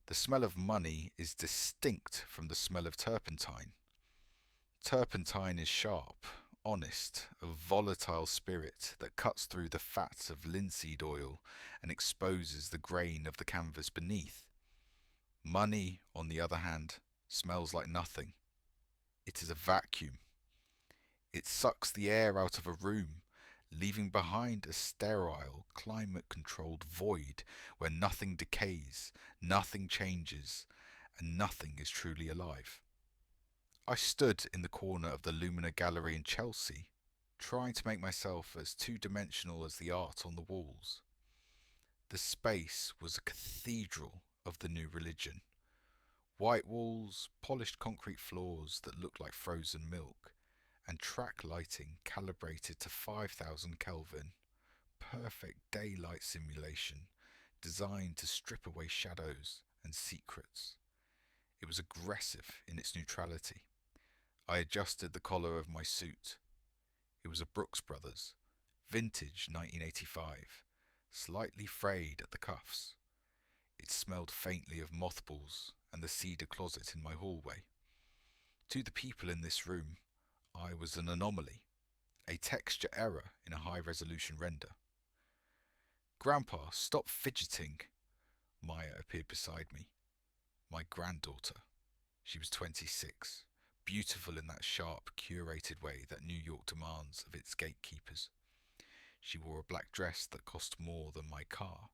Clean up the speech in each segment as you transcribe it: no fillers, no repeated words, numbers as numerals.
The smell of money is distinct from the smell of turpentine. Turpentine is sharp, honest, a volatile spirit that cuts through the fat of linseed oil and exposes the grain of the canvas beneath. Money, on the other hand, smells like nothing. It is a vacuum. It sucks the air out of a room, leaving behind a sterile, climate-controlled void where nothing decays, nothing changes, and nothing is truly alive. I stood in the corner of the Lumina Gallery in Chelsea, trying to make myself as two-dimensional as the art on the walls. The space was a cathedral of the new religion. White walls, polished concrete floors that looked like frozen milk, and track lighting calibrated to 5000 Kelvin. Perfect daylight simulation designed to strip away shadows and secrets. It was aggressive in its neutrality. I adjusted the collar of my suit. It was a Brooks Brothers, vintage 1985, slightly frayed at the cuffs. It smelled faintly of mothballs and the cedar closet in my hallway. To the people in this room, I was an anomaly, a texture error in a high-resolution render. Grandpa, stop fidgeting. Maya appeared beside me. My granddaughter. She was 26, beautiful in that sharp, curated way that New York demands of its gatekeepers. She wore a black dress that cost more than my car,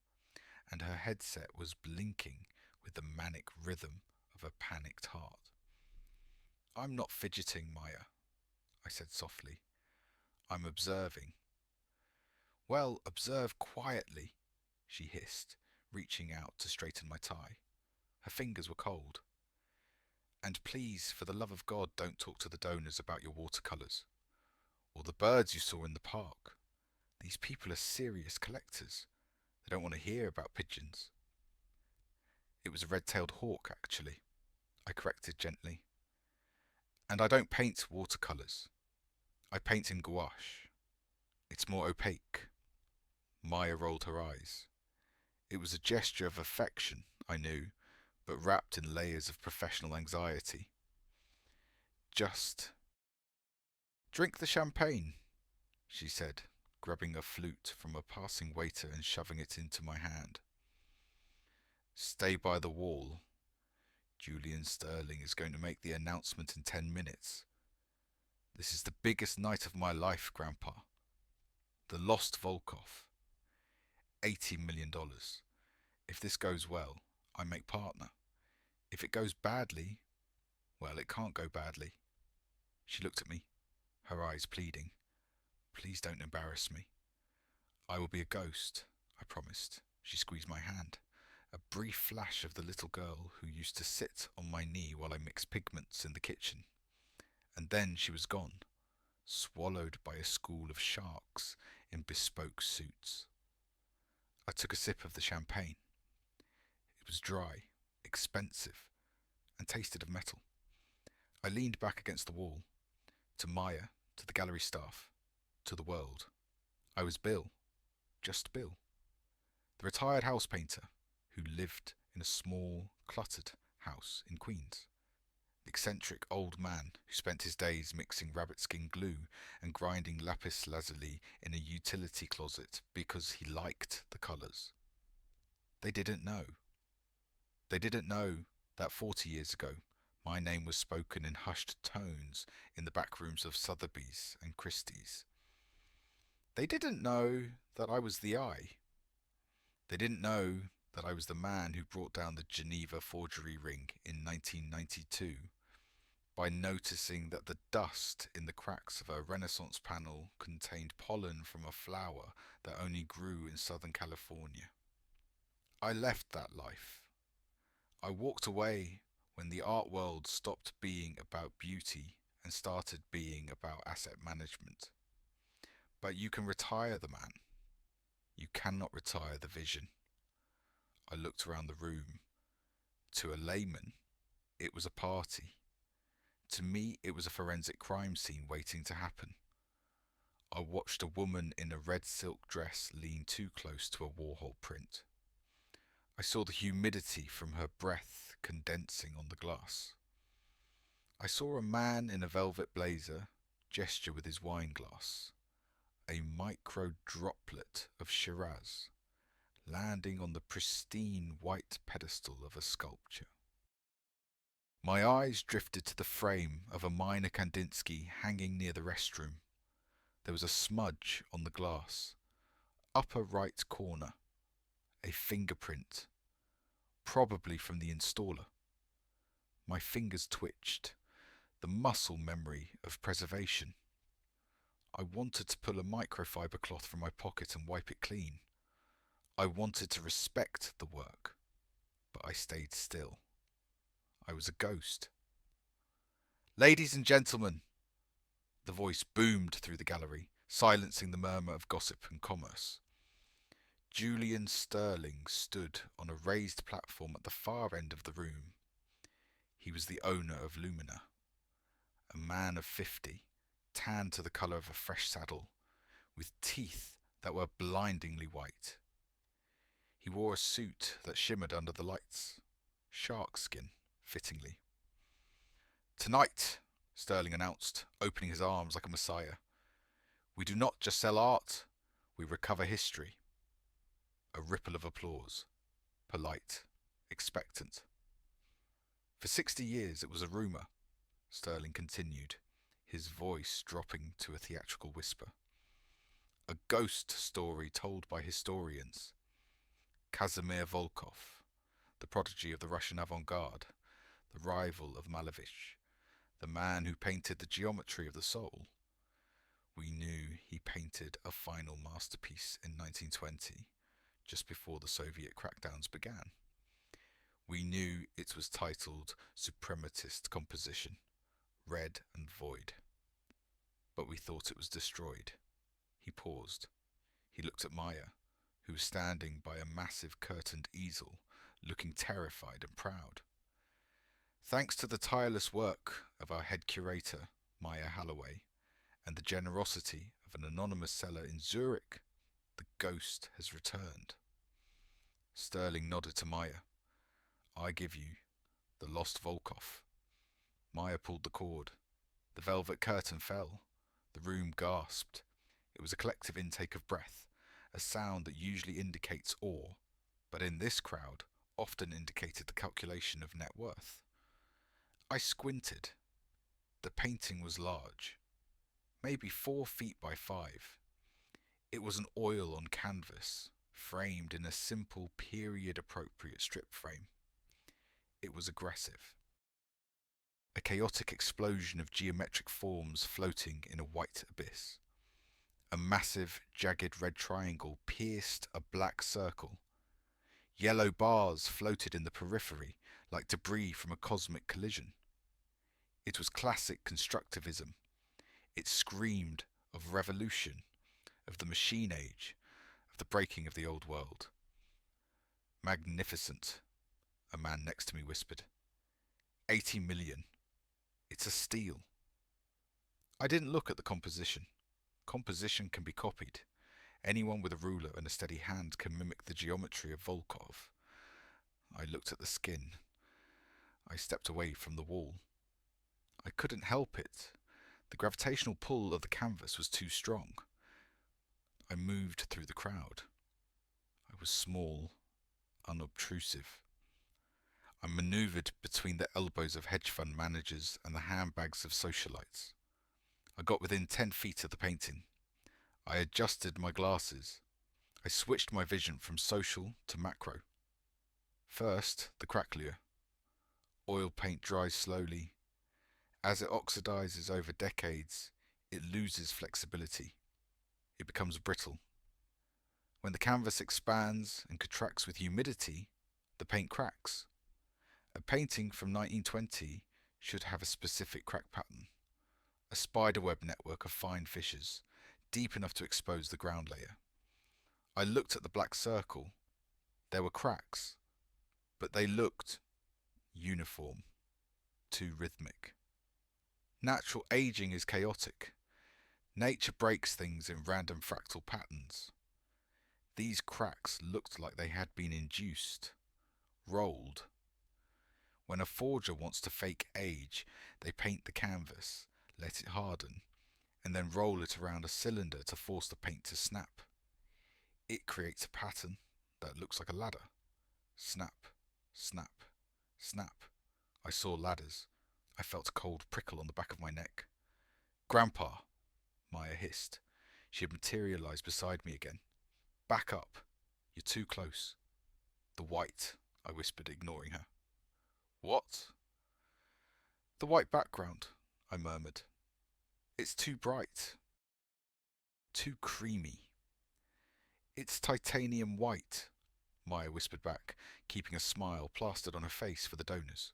and her headset was blinking with the manic rhythm of a panicked heart. I'm not fidgeting, Maya, I said softly. I'm observing. Well, observe quietly, she hissed, reaching out to straighten my tie. Her fingers were cold. And please, for the love of God, don't talk to the donors about your watercolours. Or the birds you saw in the park. These people are serious collectors. They don't want to hear about pigeons. It was a red-tailed hawk, actually, I corrected gently. And I don't paint watercolours. I paint in gouache. It's more opaque. Maya rolled her eyes. It was a gesture of affection, I knew, but wrapped in layers of professional anxiety. Just drink the champagne, she said, grabbing a flute from a passing waiter and shoving it into my hand. Stay by the wall. Julian Sterling is going to make the announcement in 10 minutes. This is the biggest night of my life, Grandpa. The Lost Volkov. $80 million. If this goes well, I make partner. If it goes badly, well, it can't go badly. She looked at me, her eyes pleading. Please don't embarrass me. I will be a ghost, I promised. She squeezed my hand. A brief flash of the little girl who used to sit on my knee while I mixed pigments in the kitchen. And then she was gone, swallowed by a school of sharks in bespoke suits. I took a sip of the champagne. It was dry, expensive, and tasted of metal. I leaned back against the wall, to Maya, to the gallery staff, to the world. I was Bill, just Bill, the retired house painter who lived in a small, cluttered house in Queens. The eccentric old man who spent his days mixing rabbit skin glue and grinding lapis lazuli in a utility closet because he liked the colours. They didn't know. They didn't know that 40 years ago my name was spoken in hushed tones in the back rooms of Sotheby's and Christie's. They didn't know that I was the Eye. They didn't know that I was the man who brought down the Geneva forgery ring in 1992 by noticing that the dust in the cracks of a Renaissance panel contained pollen from a flower that only grew in Southern California. I left that life. I walked away when the art world stopped being about beauty and started being about asset management. But you can retire the man. You cannot retire the vision. I looked around the room. To a layman, it was a party. To me, it was a forensic crime scene waiting to happen. I watched a woman in a red silk dress lean too close to a Warhol print. I saw the humidity from her breath condensing on the glass. I saw a man in a velvet blazer gesture with his wine glass, a micro droplet of Shiraz landing on the pristine white pedestal of a sculpture. My eyes drifted to the frame of a minor Kandinsky hanging near the restroom. There was a smudge on the glass. Upper right corner. A fingerprint. Probably from the installer. My fingers twitched. The muscle memory of preservation. I wanted to pull a microfiber cloth from my pocket and wipe it clean. I wanted to respect the work, but I stayed still. I was a ghost. "Ladies and gentlemen," the voice boomed through the gallery, silencing the murmur of gossip and commerce. Julian Sterling stood on a raised platform at the far end of the room. He was the owner of Lumina, a man of 50, tanned to the colour of a fresh saddle, with teeth that were blindingly white. He wore a suit that shimmered under the lights, shark skin, fittingly. "Tonight," Sterling announced, opening his arms like a messiah, "we do not just sell art, we recover history." A ripple of applause, polite, expectant. "For 60 years it was a rumour," Sterling continued, his voice dropping to a theatrical whisper. "A ghost story told by historians. Kazimir Volkov, the prodigy of the Russian avant-garde, the rival of Malevich, the man who painted the geometry of the soul. We knew he painted a final masterpiece in 1920, just before the Soviet crackdowns began. We knew it was titled Suprematist Composition, Red and Void. But we thought it was destroyed." He paused. He looked at Maya, who was standing by a massive curtained easel, looking terrified and proud. "Thanks to the tireless work of our head curator, Maya Halloway, and the generosity of an anonymous seller in Zurich, the ghost has returned." Sterling nodded to Maya. "I give you the lost Volkov." Maya pulled the cord. The velvet curtain fell. The room gasped. It was a collective intake of breath, a sound that usually indicates awe, but in this crowd often indicated the calculation of net worth. I squinted. The painting was large, maybe 4 feet by 5. It was an oil on canvas, framed in a simple period-appropriate strip frame. It was aggressive. A chaotic explosion of geometric forms floating in a white abyss. A massive, jagged red triangle pierced a black circle. Yellow bars floated in the periphery like debris from a cosmic collision. It was classic constructivism. It screamed of revolution, of the machine age, of the breaking of the old world. "Magnificent," a man next to me whispered. 80 million. It's a steal." I didn't look at the composition. Composition can be copied. Anyone with a ruler and a steady hand can mimic the geometry of Volkov. I looked at the skin. I stepped away from the wall. I couldn't help it. The gravitational pull of the canvas was too strong. I moved through the crowd. I was small, unobtrusive. I manoeuvred between the elbows of hedge fund managers and the handbags of socialites. I got within 10 feet of the painting. I adjusted my glasses. I switched my vision from social to macro. First, the craquelure. Oil paint dries slowly. As it oxidizes over decades, it loses flexibility. It becomes brittle. When the canvas expands and contracts with humidity, the paint cracks. A painting from 1920 should have a specific crack pattern, a spiderweb network of fine fissures, deep enough to expose the ground layer. I looked at the black circle. There were cracks, but they looked uniform, too rhythmic. Natural aging is chaotic. Nature breaks things in random fractal patterns. These cracks looked like they had been induced, rolled. When a forger wants to fake age, they paint the canvas, let it harden, and then roll it around a cylinder to force the paint to snap. It creates a pattern that looks like a ladder. Snap, snap, snap. I saw ladders. I felt a cold prickle on the back of my neck. Grandpa, Maya hissed. She had materialized beside me again. Back up. You're too close. The white, I whispered, ignoring her. What? The white background, I murmured. It's too bright. Too creamy. It's titanium white, Maya whispered back, keeping a smile plastered on her face for the donors.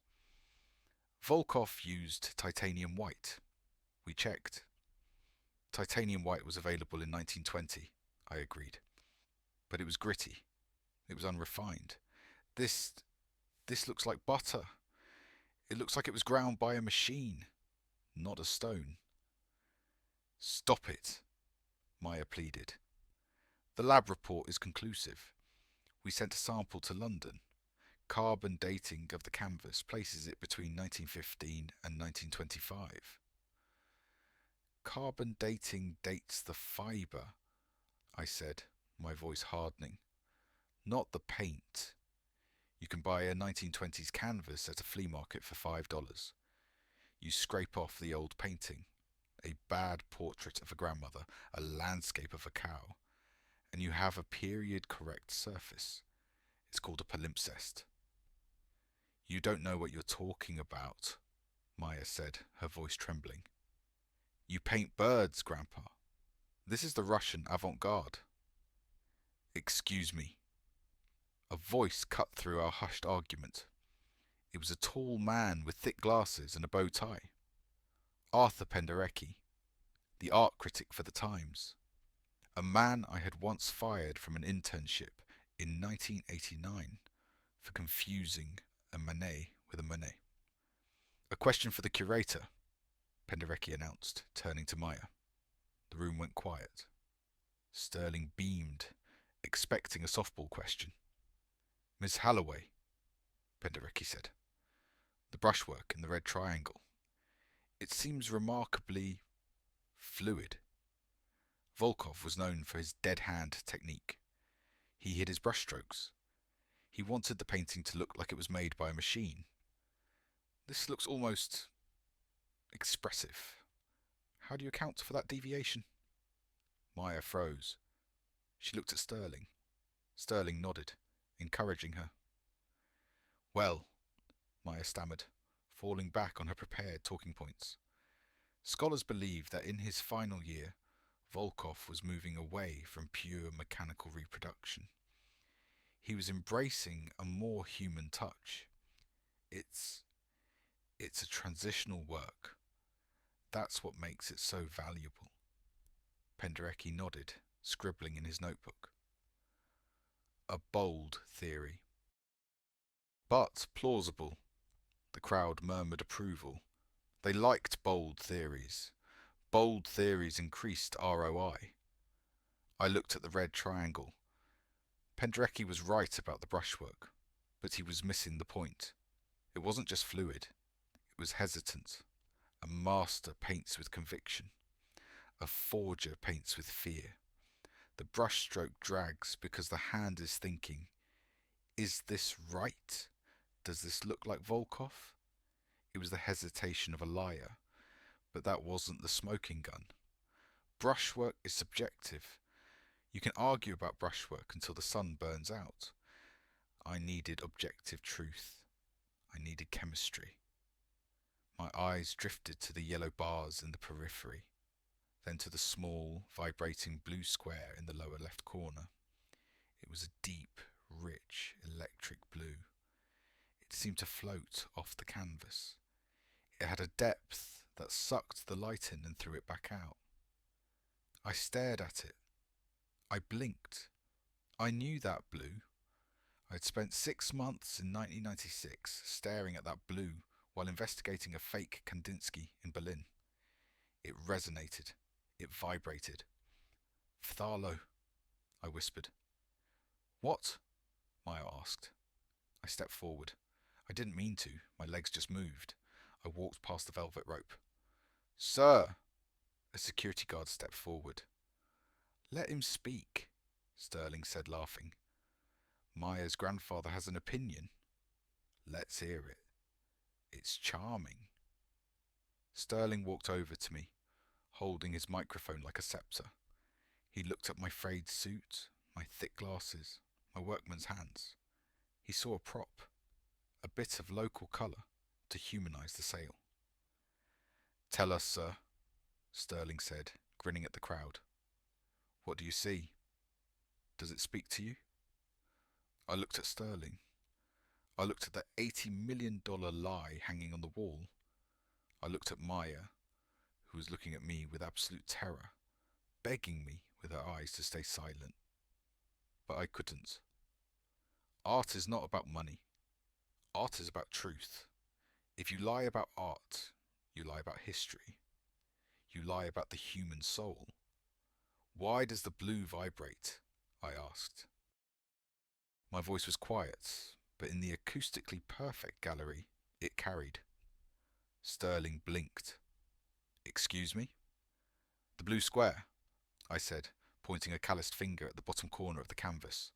Volkov used titanium white. We checked. Titanium white was available in 1920, I agreed. But it was gritty. It was unrefined. This looks like butter. It looks like it was ground by a machine, not a stone. Stop it, Maya pleaded. The lab report is conclusive. We sent a sample to London. Carbon dating of the canvas places it between 1915 and 1925. Carbon dating dates the fibre, I said, my voice hardening. Not the paint. You can buy a 1920s canvas at a flea market for $5. You scrape off the old painting, a bad portrait of a grandmother, a landscape of a cow, and you have a period-correct surface. It's called a palimpsest. You don't know what you're talking about, Maya said, her voice trembling. You paint birds, Grandpa. This is the Russian avant-garde. Excuse me. A voice cut through our hushed argument. It was a tall man with thick glasses and a bow tie. Arthur Penderecki, the art critic for the Times. A man I had once fired from an internship in 1989 for confusing a Manet with a Monet. A question for the curator, Penderecki announced, turning to Maya. The room went quiet. Sterling beamed, expecting a softball question. Miss Halloway, Penderecki said. The brushwork in the red triangle. It seems remarkably fluid. Volkov was known for his dead hand technique. He hid his brushstrokes. He wanted the painting to look like it was made by a machine. This looks almost expressive. How do you account for that deviation? Maya froze. She looked at Sterling. Sterling nodded, encouraging her. Well, Maya stammered, falling back on her prepared talking points. Scholars believe that in his final year, Volkov was moving away from pure mechanical reproduction. He was embracing a more human touch. It's a transitional work. That's what makes it so valuable. Penderecki nodded, scribbling in his notebook. A bold theory. But plausible. The crowd murmured approval. They liked bold theories. Bold theories increased ROI. I looked at the red triangle. Penderecki was right about the brushwork, but he was missing the point. It wasn't just fluid. It was hesitant. A master paints with conviction. A forger paints with fear. The brushstroke drags because the hand is thinking, is this right? Does this look like Volkov? It was the hesitation of a liar, but that wasn't the smoking gun. Brushwork is subjective. You can argue about brushwork until the sun burns out. I needed objective truth. I needed chemistry. My eyes drifted to the yellow bars in the periphery, then to the small, vibrating blue square in the lower left corner. It was a deep, rich, electric blue. It seemed to float off the canvas. It had a depth that sucked the light in and threw it back out. I stared at it. I blinked. I knew that blue. I'd spent 6 months in 1996 staring at that blue while investigating a fake Kandinsky in Berlin. It resonated. It vibrated. Phthalo, I whispered. What? Maya asked. I stepped forward. I didn't mean to. My legs just moved. I walked past the velvet rope. Sir! A security guard stepped forward. Let him speak, Sterling said, laughing. Maya's grandfather has an opinion. Let's hear it. It's charming. Sterling walked over to me, holding his microphone like a scepter. He looked at my frayed suit, my thick glasses, my workman's hands. He saw a prop, a bit of local colour to humanise the sail. Tell us, sir, Sterling said, grinning at the crowd. What do you see? Does it speak to you? I looked at Sterling. I looked at the $80 million lie hanging on the wall. I looked at Maya, who was looking at me with absolute terror, begging me with her eyes to stay silent. But I couldn't. Art is not about money. Art is about truth. If you lie about art, you lie about history. You lie about the human soul. Why does the blue vibrate? I asked. My voice was quiet, but in the acoustically perfect gallery, it carried. Sterling blinked. Excuse me? The blue square, I said, pointing a calloused finger at the bottom corner of the canvas.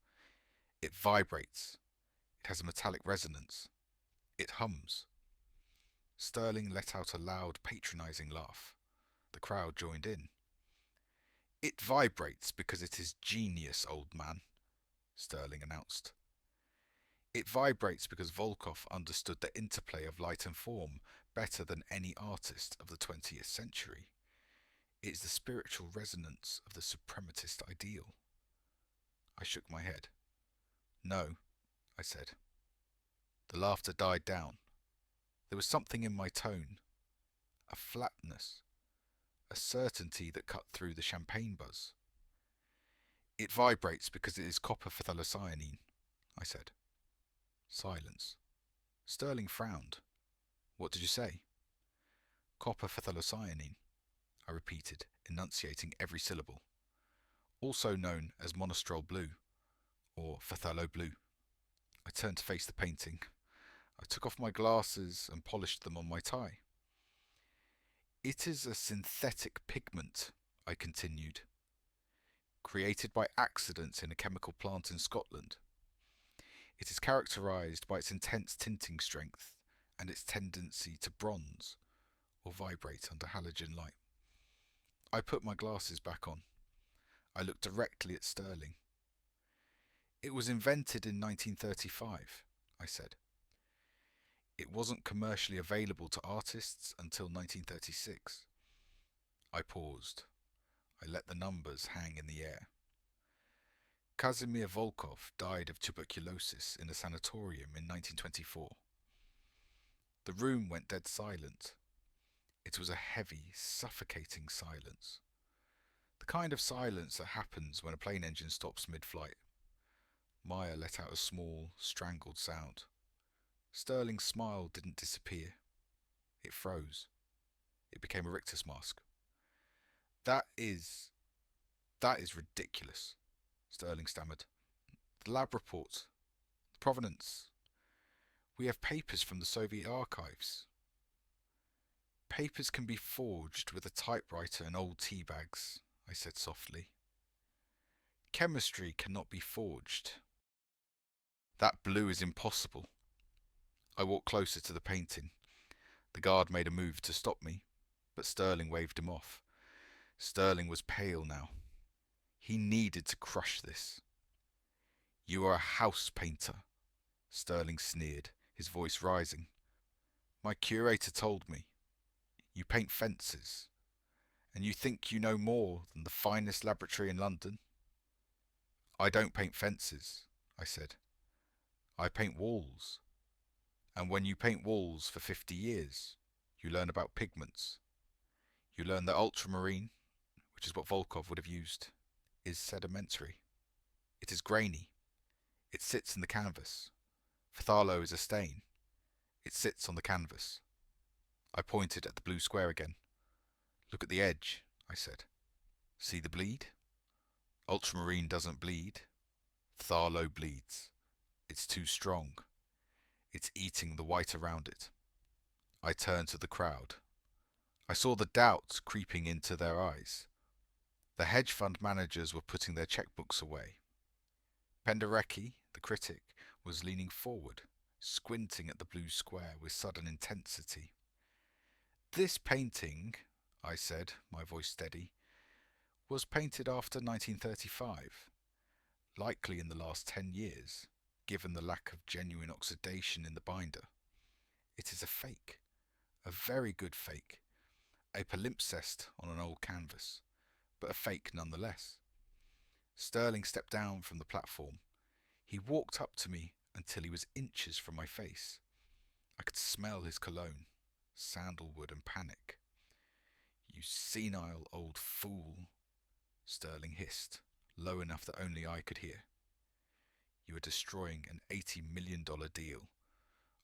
It vibrates. It has a metallic resonance. It hums. Sterling let out a loud, patronising laugh. The crowd joined in. It vibrates because it is genius, old man, Sterling announced. It vibrates because Volkov understood the interplay of light and form better than any artist of the 20th century. It is the spiritual resonance of the suprematist ideal. I shook my head. No, I said. The laughter died down. There was something in my tone, a flatness, a certainty that cut through the champagne buzz. It vibrates because it is copper phthalocyanine, I said. Silence. Sterling frowned. What did you say? Copper phthalocyanine, I repeated, enunciating every syllable. Also known as monostrol blue, or phthalo blue. I turned to face the painting. I took off my glasses and polished them on my tie. It is a synthetic pigment, I continued, created by accident in a chemical plant in Scotland. It is characterized by its intense tinting strength and its tendency to bronze or vibrate under halogen light. I put my glasses back on. I looked directly at Sterling. It was invented in 1935, I said. It wasn't commercially available to artists until 1936. I paused. I let the numbers hang in the air. Kazimir Volkov died of tuberculosis in a sanatorium in 1924. The room went dead silent. It was a heavy, suffocating silence. The kind of silence that happens when a plane engine stops mid-flight. Maya let out a small, strangled sound. Sterling's smile didn't disappear. It froze. It became a rictus mask. That is ridiculous, Sterling stammered. The lab report, the provenance. We have papers from the Soviet archives. Papers can be forged with a typewriter and old tea bags, I said softly. Chemistry cannot be forged. That blue is impossible. I walked closer to the painting. The guard made a move to stop me, but Sterling waved him off. Sterling was pale now. He needed to crush this. You are a house painter, Sterling sneered, his voice rising. My curator told me. You paint fences, and you think you know more than the finest laboratory in London? I don't paint fences, I said. I paint walls. And when you paint walls for 50 years, you learn about pigments. You learn that ultramarine, which is what Volkov would have used, is sedimentary. It is grainy. It sits in the canvas. Phthalo is a stain. It sits on the canvas. I pointed at the blue square again. Look at the edge, I said. See the bleed? Ultramarine doesn't bleed. Phthalo bleeds. It's too strong. It's eating the white around it. I turned to the crowd. I saw the doubt creeping into their eyes. The hedge fund managers were putting their checkbooks away. Penderecki, the critic, was leaning forward, squinting at the blue square with sudden intensity. "This painting," I said, my voice steady, "was painted after 1935, likely in the last 10 years, given the lack of genuine oxidation in the binder. It is a fake, a very good fake, a palimpsest on an old canvas, but a fake nonetheless." Sterling stepped down from the platform. He walked up to me until he was inches from my face. I could smell his cologne, sandalwood and panic. "You senile old fool," Sterling hissed, low enough that only I could hear. "You are destroying an $80 million deal.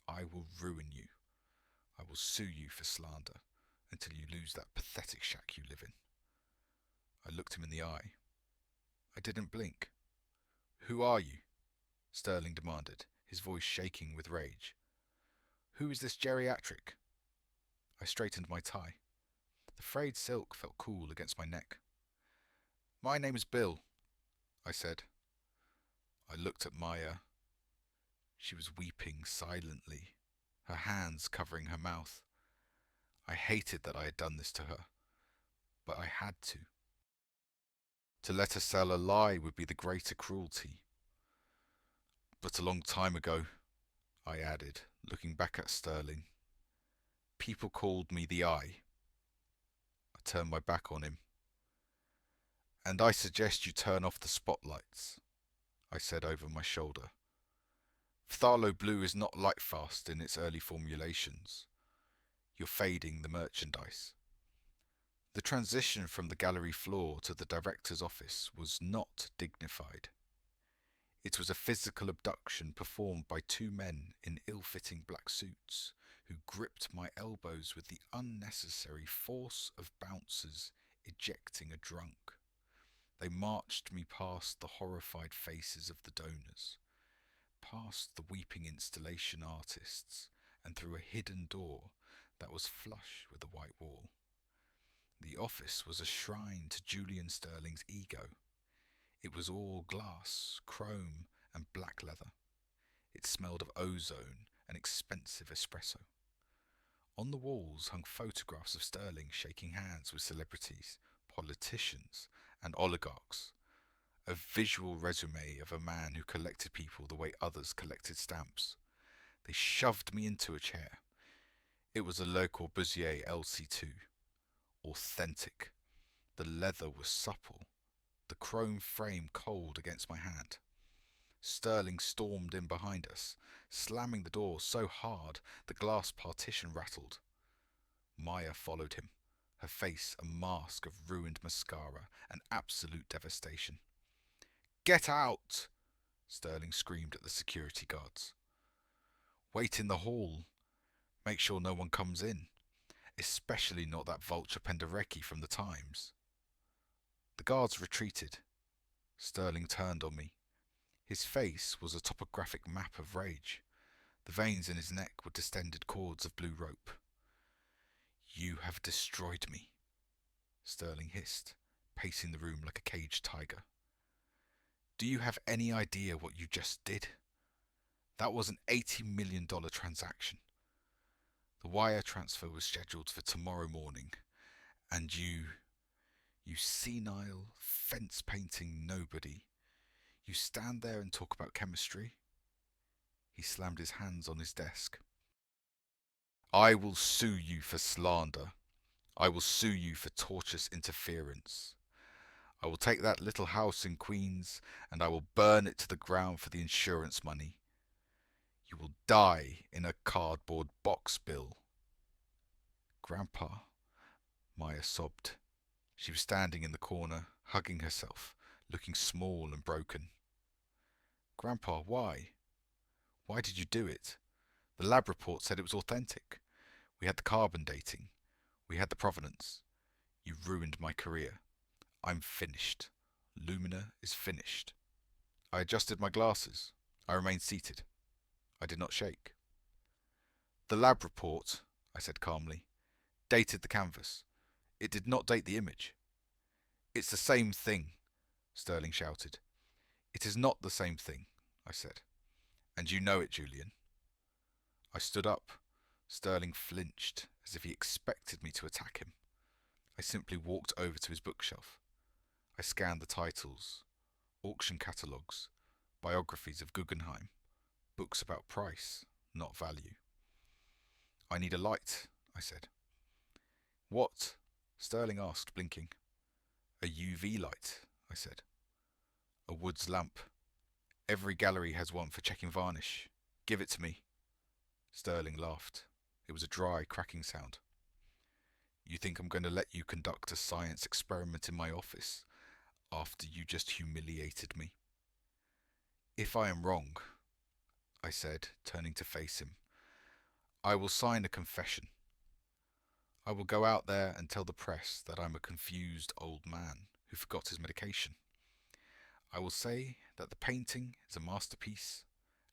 I will ruin you. I will sue you for slander until you lose that pathetic shack you live in." I looked him in the eye. I didn't blink. "Who are you?" Sterling demanded, his voice shaking with rage. "Who is this geriatric?" I straightened my tie. The frayed silk felt cool against my neck. "My name is Bill," I said. I looked at Maya. She was weeping silently, her hands covering her mouth. I hated that I had done this to her, but I had to. To let her sell a lie would be the greater cruelty. "But a long time ago," I added, looking back at Sterling, "people called me the Eye." I turned my back on him. "And I suggest you turn off the spotlights," I said over my shoulder. "Phthalo blue is not lightfast in its early formulations. You're fading the merchandise." The transition from the gallery floor to the director's office was not dignified. It was a physical abduction performed by two men in ill-fitting black suits who gripped my elbows with the unnecessary force of bouncers ejecting a drunk. They marched me past the horrified faces of the donors, past the weeping installation artists, and through a hidden door that was flush with the white wall. The office was a shrine to Julian Sterling's ego. It was all glass, chrome, and black leather. It smelled of ozone and expensive espresso. On the walls hung photographs of Sterling shaking hands with celebrities, politicians, and oligarchs. A visual resume of a man who collected people the way others collected stamps. They shoved me into a chair. It was a Le Corbusier LC2. Authentic. The leather was supple, the chrome frame cold against my hand. Sterling stormed in behind us, slamming the door so hard the glass partition rattled. Maya followed him, her face a mask of ruined mascara and absolute devastation. "Get out!" Sterling screamed at the security guards. "Wait in the hall. Make sure no one comes in. Especially not that vulture Penderecki from the Times." The guards retreated. Sterling turned on me. His face was a topographic map of rage. The veins in his neck were distended cords of blue rope. "You have destroyed me," Sterling hissed, pacing the room like a caged tiger. "Do you have any idea what you just did? That was an $80 million transaction. The wire transfer was scheduled for tomorrow morning, and you senile, fence-painting nobody, you stand there and talk about chemistry?" He slammed his hands on his desk. "I will sue you for slander. I will sue you for tortious interference. I will take that little house in Queens and I will burn it to the ground for the insurance money. You will die in a cardboard box, Bill." "Grandpa," Maya sobbed. She was standing in the corner, hugging herself, looking small and broken. "Grandpa, why? Why did you do it? The lab report said it was authentic. We had the carbon dating. We had the provenance. You ruined my career. I'm finished. Lumina is finished." I adjusted my glasses. I remained seated. I did not shake. The lab report, I said calmly, dated the canvas. It did not date the image. It's the same thing, Sterling shouted. It is not the same thing, I said. And you know it, Julian. I stood up. Sterling flinched, as if he expected me to attack him. I simply walked over to his bookshelf. I scanned the titles, auction catalogues, biographies of Guggenheim, books about price, not value. I need a light, I said. What? Sterling asked, blinking. A UV light, I said. A Woods lamp. Every gallery has one for checking varnish. Give it to me. Sterling laughed. It was a dry, cracking sound. You think I'm going to let you conduct a science experiment in my office after you just humiliated me? If I am wrong, I said, turning to face him, I will sign a confession. I will go out there and tell the press that I'm a confused old man who forgot his medication. I will say that the painting is a masterpiece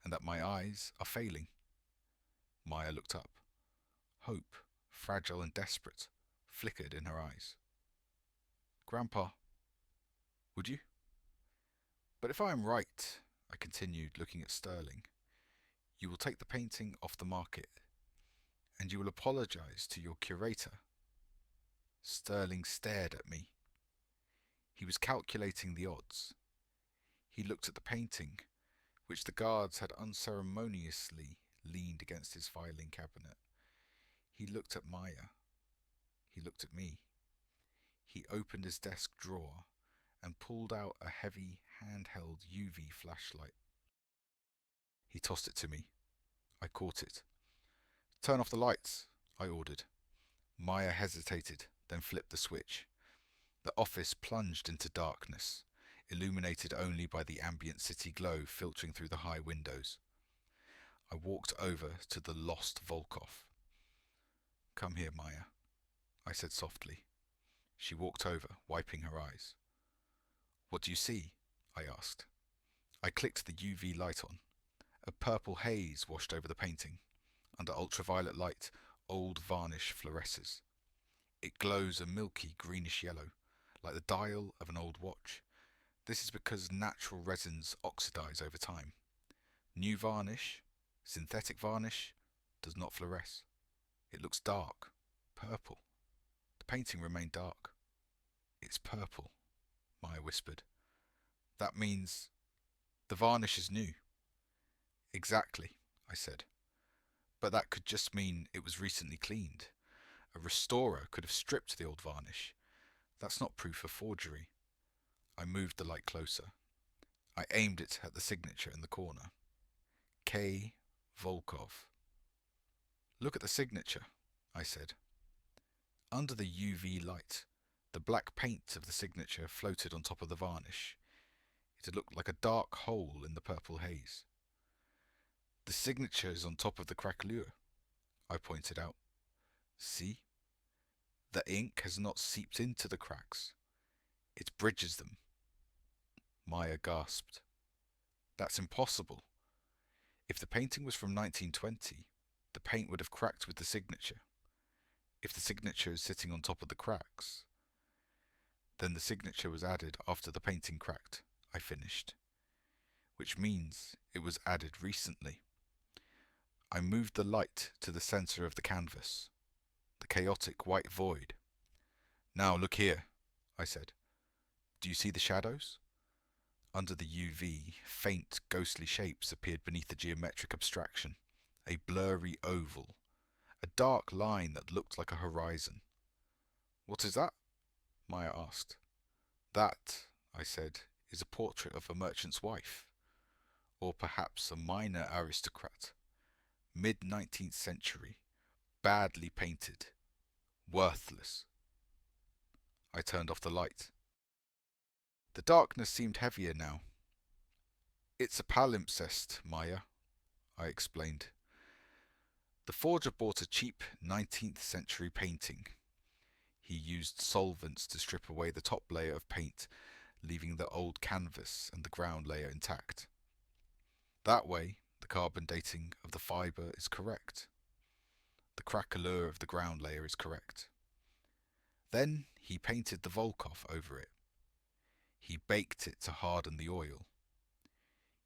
and that my eyes are failing. Maya looked up. Hope, fragile and desperate, flickered in her eyes. Grandpa, would you? But if I am right, I continued, looking at Sterling, you will take the painting off the market, and you will apologize to your curator. Sterling stared at me. He was calculating the odds. He looked at the painting, which the guards had unceremoniously leaned against his filing cabinet. He looked at Maya. He looked at me. He opened his desk drawer and pulled out a heavy, handheld UV flashlight. He tossed it to me. I caught it. Turn off the lights, I ordered. Maya hesitated, then flipped the switch. The office plunged into darkness, illuminated only by the ambient city glow filtering through the high windows. I walked over to the lost Volkov. Come here, Maya, I said softly. She walked over, wiping her eyes. What do you see? I asked. I clicked the UV light on. A purple haze washed over the painting. Under ultraviolet light, old varnish fluoresces. It glows a milky greenish yellow, like the dial of an old watch. This is because natural resins oxidize over time. New varnish, synthetic varnish, does not fluoresce. It looks dark, purple. The painting remained dark. It's purple, Maya whispered. That means the varnish is new. Exactly, I said. But that could just mean it was recently cleaned. A restorer could have stripped the old varnish. That's not proof of forgery. I moved the light closer. I aimed it at the signature in the corner. K. Volkov. Look at the signature, I said. Under the UV light, the black paint of the signature floated on top of the varnish. It had looked like a dark hole in the purple haze. The signature is on top of the craquelure, I pointed out. See? The ink has not seeped into the cracks. It bridges them. Maya gasped. That's impossible. If the painting was from 1920, the paint would have cracked with the signature. If the signature is sitting on top of the cracks, then the signature was added after the painting cracked, I finished. Which means it was added recently. I moved the light to the center of the canvas, the chaotic white void. Now look here, I said. Do you see the shadows? Under the UV, faint, ghostly shapes appeared beneath the geometric abstraction, a blurry oval, a dark line that looked like a horizon. What is that? Maya asked. That, I said, is a portrait of a merchant's wife, or perhaps a minor aristocrat. Mid-19th century, badly painted, worthless. I turned off the light. The darkness seemed heavier now. It's a palimpsest, Maya, I explained. The forger bought a cheap 19th century painting. He used solvents to strip away the top layer of paint, leaving the old canvas and the ground layer intact. That way, the carbon dating of the fibre is correct. crack allure of the ground layer is correct. Then he painted the Volkov over it. He baked it to harden the oil.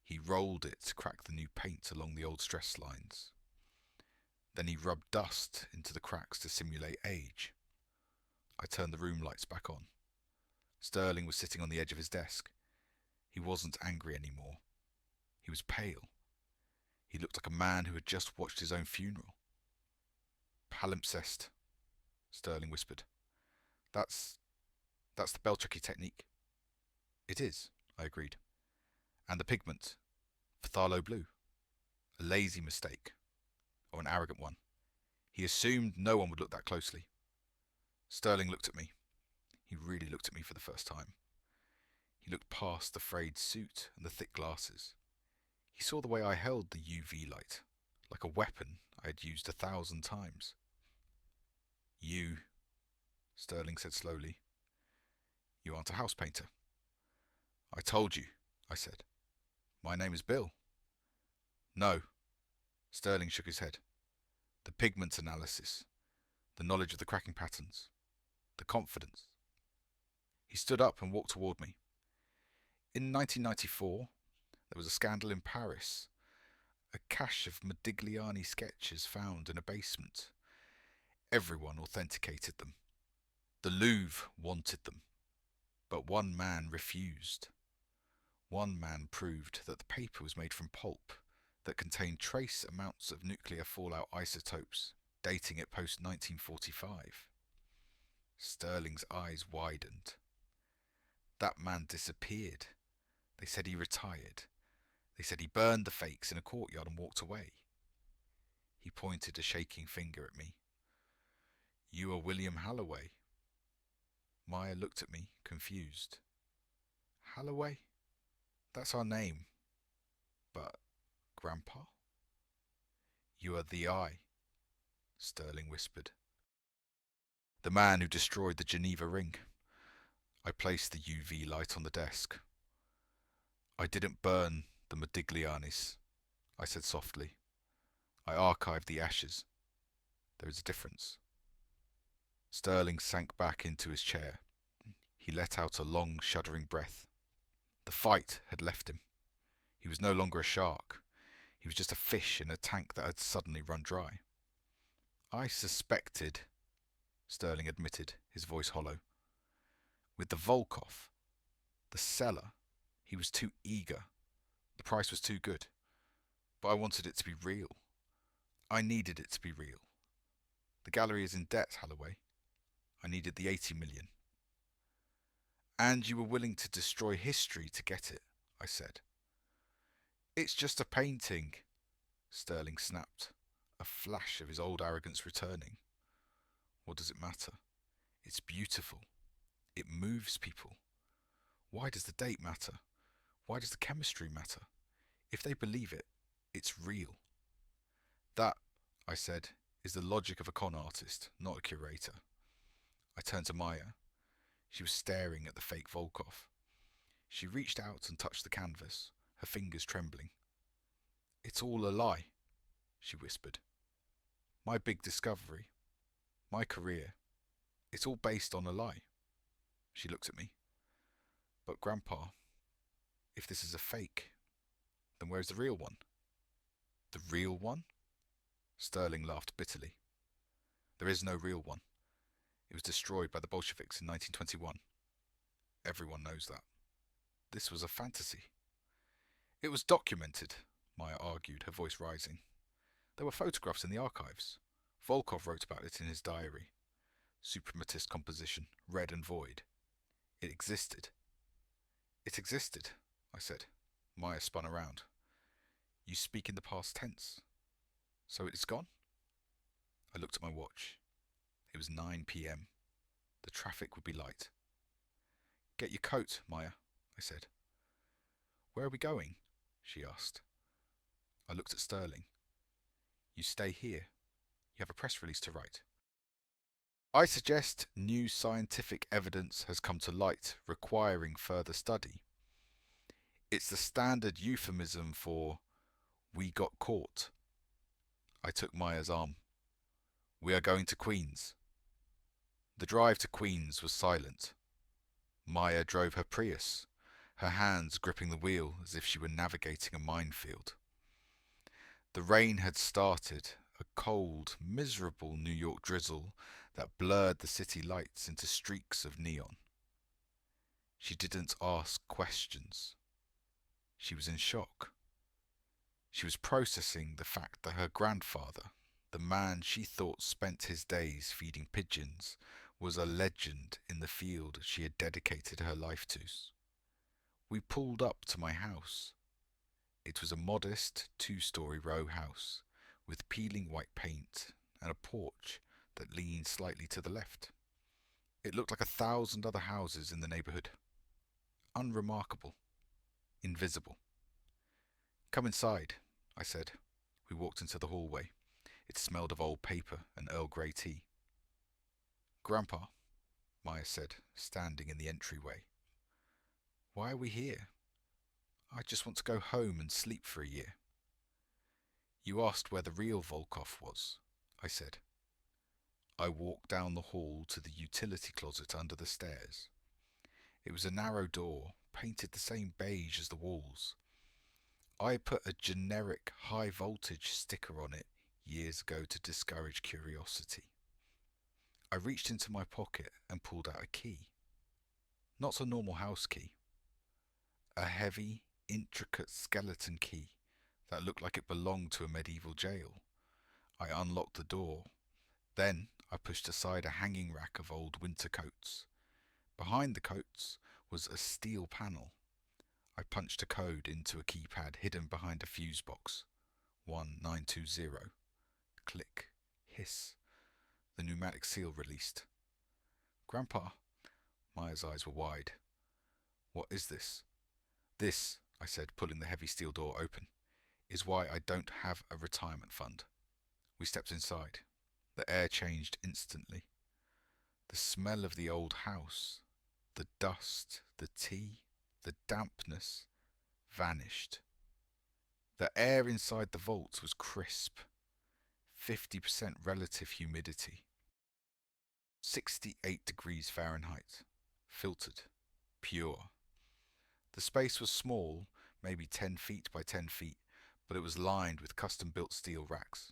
He rolled it to crack the new paint along the old stress lines. Then he rubbed dust into the cracks to simulate age. I turned the room lights back on. Sterling was sitting on the edge of his desk. He wasn't angry anymore. He was pale. He looked like a man who had just watched his own funeral. Palimpsest, Sterling whispered. That's the Beltraki technique. It is, I agreed. And the pigment, phthalo blue. A lazy mistake, or an arrogant one. He assumed no one would look that closely. Sterling looked at me. He really looked at me for the first time. He looked past the frayed suit and the thick glasses. He saw the way I held the UV light, like a weapon I had used 1,000 times. You, Sterling said slowly, you aren't a house painter. I told you, I said. My name is Bill. No, Sterling shook his head. The pigment analysis, the knowledge of the cracking patterns, the confidence. He stood up and walked toward me. In 1994, there was a scandal in Paris. A cache of Modigliani sketches found in a basement. Everyone authenticated them. The Louvre wanted them. But one man refused. One man proved that the paper was made from pulp that contained trace amounts of nuclear fallout isotopes, dating it post-1945. Sterling's eyes widened. That man disappeared. They said he retired. They said he burned the fakes in a courtyard and walked away. He pointed a shaking finger at me. You are William Halloway. Maya looked at me, confused. Halloway? That's our name. But, Grandpa? You are the I, Sterling whispered. The man who destroyed the Geneva ring. I placed the UV light on the desk. I didn't burn the Modiglianis, I said softly. I archived the ashes. There is a difference. Sterling sank back into his chair. He let out a long, shuddering breath. The fight had left him. He was no longer a shark. He was just a fish in a tank that had suddenly run dry. I suspected, Sterling admitted, his voice hollow. With the Volkov, the seller, he was too eager. The price was too good. But I wanted it to be real. I needed it to be real. The gallery is in debt, Halloway. I needed the 80 million. And you were willing to destroy history to get it, I said. It's just a painting, Sterling snapped, a flash of his old arrogance returning. What does it matter? It's beautiful. It moves people. Why does the date matter? Why does the chemistry matter? If they believe it, it's real. That, I said, is the logic of a con artist, not a curator. I turned to Maya. She was staring at the fake Volkov. She reached out and touched the canvas, her fingers trembling. It's all a lie, she whispered. My big discovery, my career, it's all based on a lie. She looked at me. But Grandpa, if this is a fake, then where's the real one? The real one? Sterling laughed bitterly. There is no real one. It was destroyed by the Bolsheviks in 1921. Everyone knows that. This was a fantasy. It was documented, Maya argued, her voice rising. There were photographs in the archives. Volkov wrote about it in his diary. Suprematist composition, red and void. It existed. It existed, I said. Maya spun around. You speak in the past tense. So it's gone? I looked at my watch. It was 9 p.m. The traffic would be light. Get your coat, Maya, I said. Where are we going? She asked. I looked at Sterling. You stay here. You have a press release to write. I suggest new scientific evidence has come to light requiring further study. It's the standard euphemism for we got caught. I took Maya's arm. We are going to Queens. The drive to Queens was silent. Maya drove her Prius, her hands gripping the wheel as if she were navigating a minefield. The rain had started, a cold, miserable New York drizzle that blurred the city lights into streaks of neon. She didn't ask questions. She was in shock. She was processing the fact that her grandfather, the man she thought spent his days feeding pigeons, was a legend in the field she had dedicated her life to. We pulled up to my house. It was a modest two-story row house with peeling white paint and a porch that leaned slightly to the left. It looked like 1,000 other houses in the neighborhood. Unremarkable. Invisible. Come inside, I said. We walked into the hallway. It smelled of old paper and Earl Grey tea. Grandpa, Maya said, standing in the entryway. Why are we here? I just want to go home and sleep for a year. You asked where the real Volkov was, I said. I walked down the hall to the utility closet under the stairs. It was a narrow door, painted the same beige as the walls. I put a generic high-voltage sticker on it years ago to discourage curiosity. I reached into my pocket and pulled out a key. Not a normal house key. A heavy, intricate skeleton key that looked like it belonged to a medieval jail. I unlocked the door. Then I pushed aside a hanging rack of old winter coats. Behind the coats was a steel panel. I punched a code into a keypad hidden behind a fuse box. 1920. Click. Hiss. The pneumatic seal released. Grandpa, Maya's eyes were wide. What is this? This, I said, pulling the heavy steel door open, is why I don't have a retirement fund. We stepped inside. The air changed instantly. The smell of the old house, the dust, the tea, the dampness vanished. The air inside the vaults was crisp, 50% relative humidity, 68 degrees Fahrenheit, filtered, pure. The space was small, maybe 10 feet by 10 feet, but it was lined with custom-built steel racks.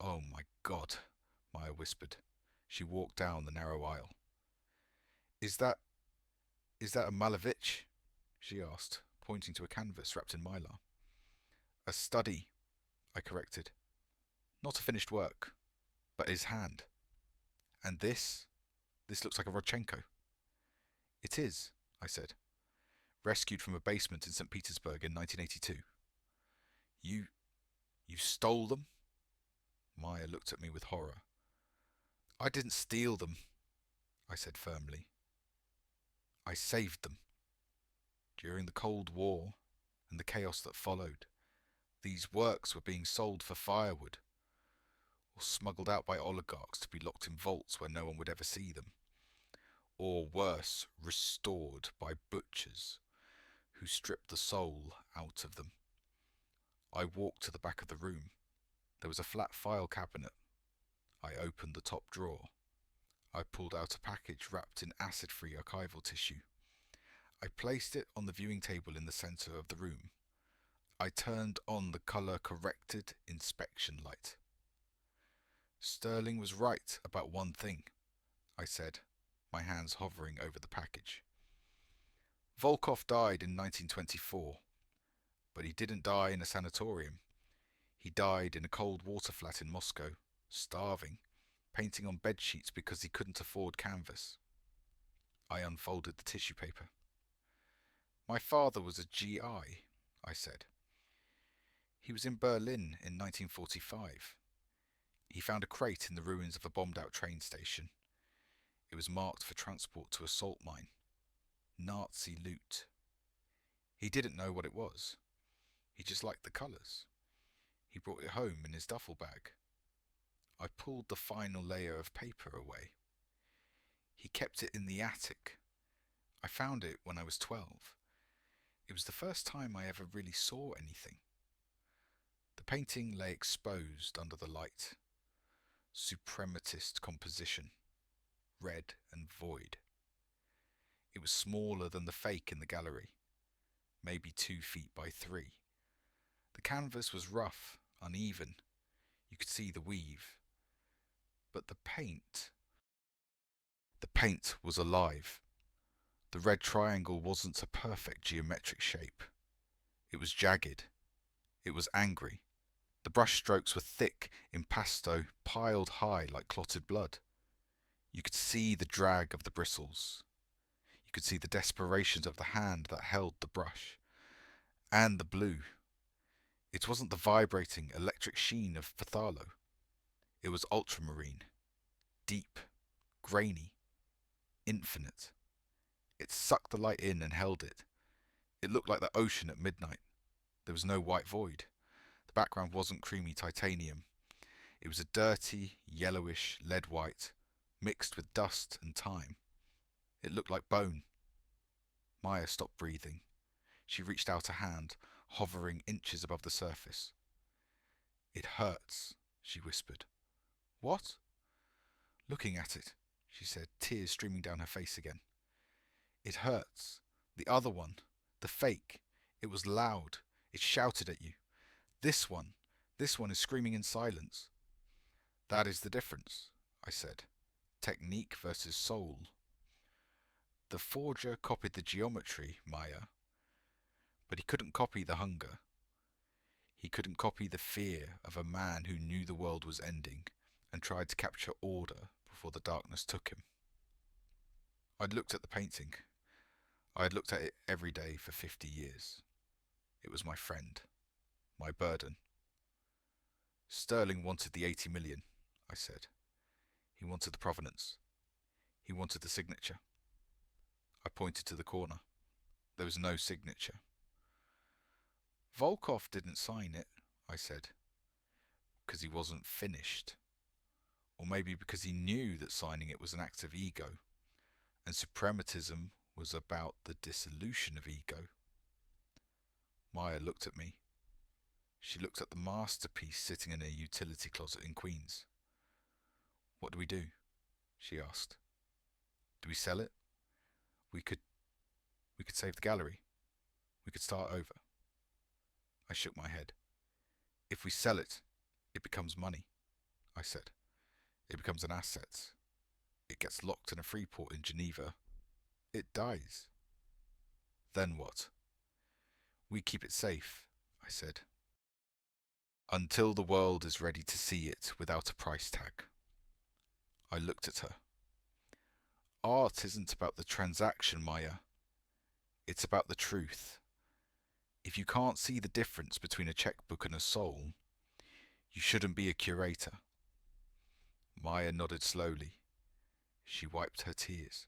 Oh my God, Maya whispered. She walked down the narrow aisle. Is that a Malevich? She asked, pointing to a canvas wrapped in mylar. A study, I corrected. Not a finished work, but his hand. And this looks like a Rodchenko. It is, I said. Rescued from a basement in St. Petersburg in 1982. You stole them? Maya looked at me with horror. I didn't steal them, I said firmly. I saved them. During the Cold War and the chaos that followed, these works were being sold for firewood, or smuggled out by oligarchs to be locked in vaults where no one would ever see them, or worse, restored by butchers who stripped the soul out of them. I walked to the back of the room. There was a flat file cabinet. I opened the top drawer. I pulled out a package wrapped in acid-free archival tissue. I placed it on the viewing table in the center of the room. I turned on the color-corrected inspection light. Sterling was right about one thing, I said, my hands hovering over the package. Volkov died in 1924, but he didn't die in a sanatorium. He died in a cold water flat in Moscow, starving, painting on bedsheets because he couldn't afford canvas. I unfolded the tissue paper. My father was a GI, I said. He was in Berlin in 1945. He found a crate in the ruins of a bombed-out train station. It was marked for transport to a salt mine. Nazi loot. He didn't know what it was. He just liked the colours. He brought it home in his duffel bag. I pulled the final layer of paper away. He kept it in the attic. I found it when I was 12. It was the first time I ever really saw anything. The painting lay exposed under the light. suprematist composition, red and void. It was smaller than the fake in the gallery, maybe 2 feet by 3. The canvas was rough, uneven. You could see the weave. But the paint was alive. The red triangle wasn't a perfect geometric shape. It was jagged. It was angry. The brush strokes were thick, impasto, piled high like clotted blood. You could see the drag of the bristles. You could see the desperations of the hand that held the brush. And the blue. It wasn't the vibrating, electric sheen of phthalo. It was ultramarine. Deep. Grainy. Infinite. It sucked the light in and held it. It looked like the ocean at midnight. There was no white void. The background wasn't creamy titanium. It was a dirty, yellowish lead white, mixed with dust and time. It looked like bone. Maya stopped breathing. She reached out a hand, hovering inches above the surface. "It hurts," she whispered. "What?" "Looking at it," she said, tears streaming down her face again. "It hurts. The other one. The fake. It was loud. It shouted at you. This one is screaming in silence." "That is the difference," I said. "Technique versus soul. The forger copied the geometry, Maya, but he couldn't copy the hunger. He couldn't copy the fear of a man who knew the world was ending and tried to capture order before the darkness took him." I'd looked at the painting. I had looked at it every day for 50 years. It was my friend, my burden. "Sterling wanted the 80 million, I said. He wanted the provenance. He wanted the signature." I pointed to the corner. There was no signature. "Volkov didn't sign it," I said, "because he wasn't finished. Or maybe because he knew that signing it was an act of ego, and suprematism was about the dissolution of ego." Maya looked at me. She looked at the masterpiece sitting in a utility closet in Queens. "What do we do?" she asked. "Do we sell it? We could save the gallery. We could start over." I shook my head. "If we sell it, it becomes money," I said. "It becomes an asset. It gets locked in a free port in Geneva. It dies. Then what?" "We keep it safe," I said, "until the world is ready to see it without a price tag." I looked at her. "Art isn't about the transaction, Maya. It's about the truth. If you can't see the difference between a checkbook and a soul, you shouldn't be a curator." Maya nodded slowly. She wiped her tears.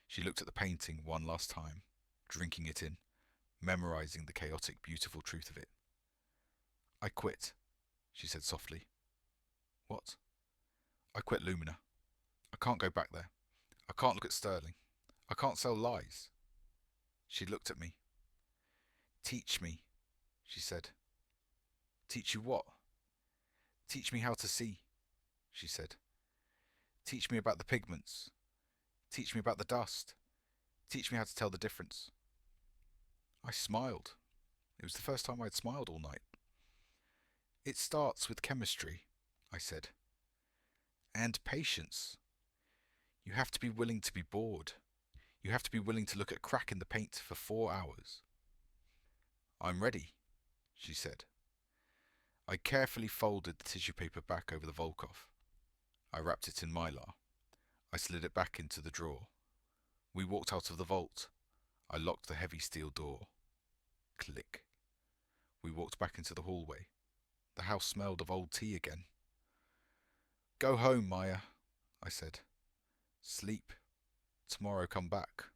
She looked at the painting one last time, drinking it in, memorizing the chaotic, beautiful truth of it. "I quit," she said softly. "What?" "I quit Lumina. I can't go back there. I can't look at Sterling. I can't sell lies." She looked at me. "Teach me," she said. "Teach you what?" "Teach me how to see," she said. "Teach me about the pigments. Teach me about the dust. Teach me how to tell the difference." I smiled. It was the first time I'd smiled all night. "It starts with chemistry," I said. "And patience. You have to be willing to be bored. You have to be willing to look at a crack in the paint for 4 hours." "I'm ready," she said. I carefully folded the tissue paper back over the Volkov. I wrapped it in mylar. I slid it back into the drawer. We walked out of the vault. I locked the heavy steel door. Click. We walked back into the hallway. The house smelled of old tea again. "Go home, Maya," I said. "Sleep. Tomorrow come back.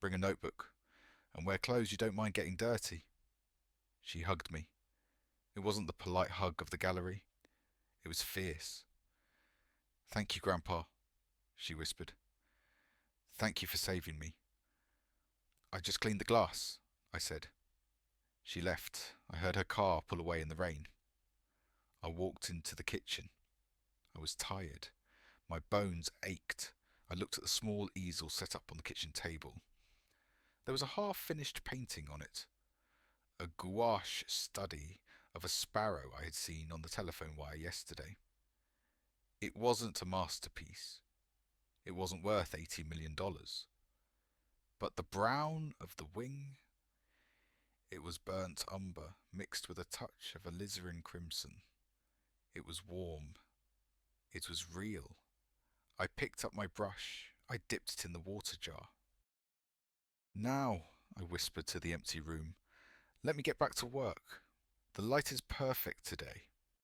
Bring a notebook. And wear clothes you don't mind getting dirty." She hugged me. It wasn't the polite hug of the gallery. It was fierce. "Thank you, Grandpa," she whispered. "Thank you for saving me." "I just cleaned the glass," I said. She left. I heard her car pull away in the rain. I walked into the kitchen. I was tired. My bones ached. I looked at the small easel set up on the kitchen table. There was a half-finished painting on it, a gouache study of a sparrow I had seen on the telephone wire yesterday. It wasn't a masterpiece. It wasn't worth $80 million. But the brown of the wing, it was burnt umber mixed with a touch of alizarin crimson. It was warm. It was real. I picked up my brush. I dipped it in the water jar. Now, I whispered to the empty room, let me get back to work. The light is perfect today.